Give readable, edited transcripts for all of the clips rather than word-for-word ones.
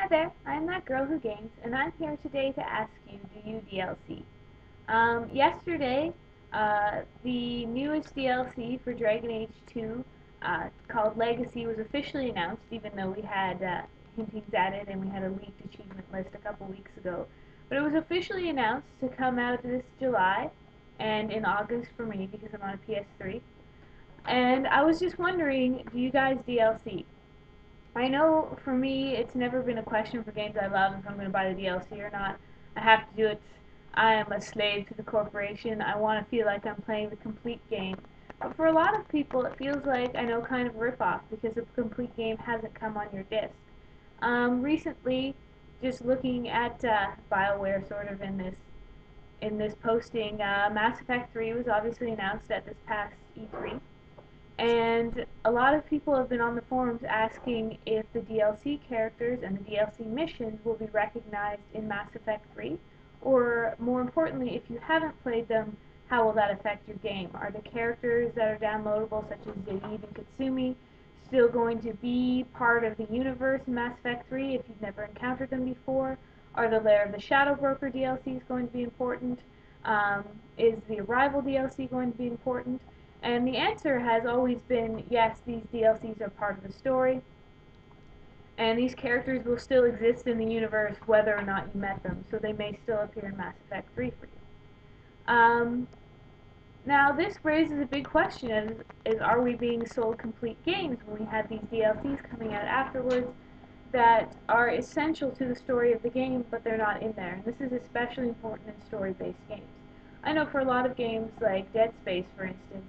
Hi there, I'm that girl who games, and I'm here today to ask you, do you DLC? Yesterday, the newest DLC for Dragon Age 2, called Legacy, was officially announced, even though we had hintings at it and we had a leaked achievement list a couple weeks ago. But it was officially announced to come out this July and in August for me because I'm on a PS3. And I was just wondering, do you guys DLC? I know for me, it's never been a question for games I love if I'm going to buy the DLC or not. I have to do it. I am a slave to the corporation. I want to feel like I'm playing the complete game. But for a lot of people, it feels like I know kind of a ripoff because the complete game hasn't come on your disc. Recently, just looking at BioWare sort of in this posting, Mass Effect 3 was obviously announced at this past E3. And a lot of people have been on the forums asking if the DLC characters and the DLC missions will be recognized in Mass Effect 3, or more importantly, if you haven't played them, how will that affect your game? Are the characters that are downloadable, such as Zaid and Katsumi, still going to be part of the universe in Mass Effect 3 if you've never encountered them before? Are the Lair of the Shadow Broker DLCs going to be important? Is the Arrival DLC going to be important? And the answer has always been yes, these DLCs are part of the story, and these characters will still exist in the universe whether or not you met them, so they may still appear in Mass Effect 3 for you. Now, this raises a big question, is are we being sold complete games when we have these DLCs coming out afterwards that are essential to the story of the game, but they're not in there? And this is especially important in story-based games. I know for a lot of games like Dead Space, for instance,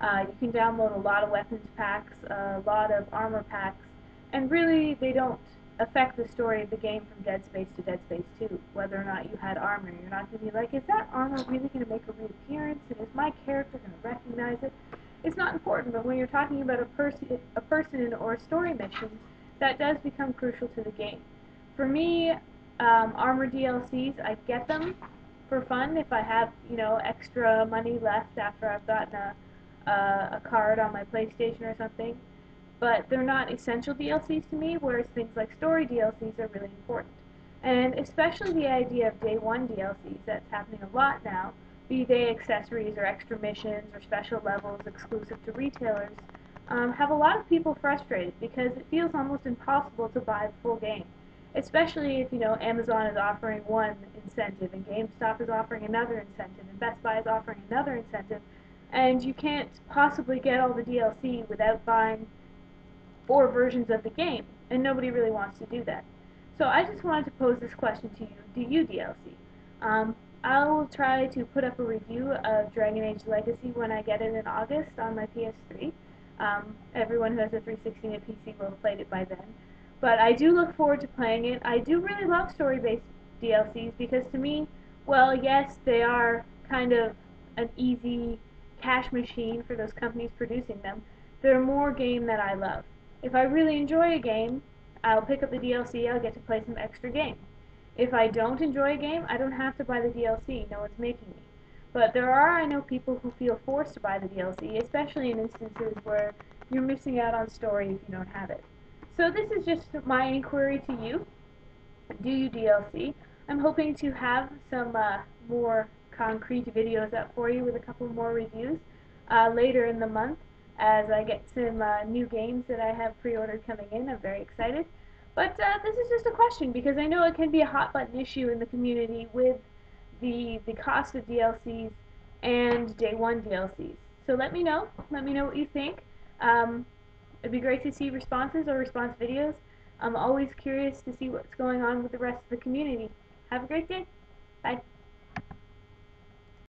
you can download a lot of weapons packs, a lot of armor packs, and really they don't affect the story of the game from Dead Space to Dead Space 2, whether or not you had armor. You're not going to be like, is that armor really going to make a reappearance, and is my character going to recognize it? It's not important, but when you're talking about a person or a story mission, that does become crucial to the game. For me, armor DLCs, I get them for fun if I have, extra money left after I've gotten a card on my PlayStation or something, but they're not essential DLCs to me, whereas things like story DLCs are really important. And especially the idea of day one DLCs, that's happening a lot now, be they accessories or extra missions or special levels exclusive to retailers, have a lot of people frustrated because it feels almost impossible to buy the full game. Especially if, Amazon is offering one incentive and GameStop is offering another incentive and Best Buy is offering another incentive, and you can't possibly get all the DLC without buying 4 versions of the game, and nobody really wants to do that. So I just wanted to pose this question to you. Do you DLC? I will try to put up a review of Dragon Age Legacy when I get it in August on my PS3. Everyone who has a 360 and a PC will have played it by then. But I do look forward to playing it. I do really love story-based DLCs because to me, well, yes, they are kind of an easy cash machine for those companies producing them. They're more game that I love. If I really enjoy a game, I'll pick up the DLC, I'll get to play some extra game. If I don't enjoy a game, I don't have to buy the DLC, no one's making me. But there are, I know, people who feel forced to buy the DLC, especially in instances where you're missing out on story if you don't have it. So this is just my inquiry to you. Do you DLC? I'm hoping to have some more concrete videos up for you with a couple more reviews later in the month as I get some new games that I have pre-ordered coming in. I'm very excited. But this is just a question because I know it can be a hot button issue in the community with the cost of DLCs and day one DLCs. So let me know. Let me know what you think. It'd be great to see responses or response videos. I'm always curious to see what's going on with the rest of the community. Have a great day. Bye.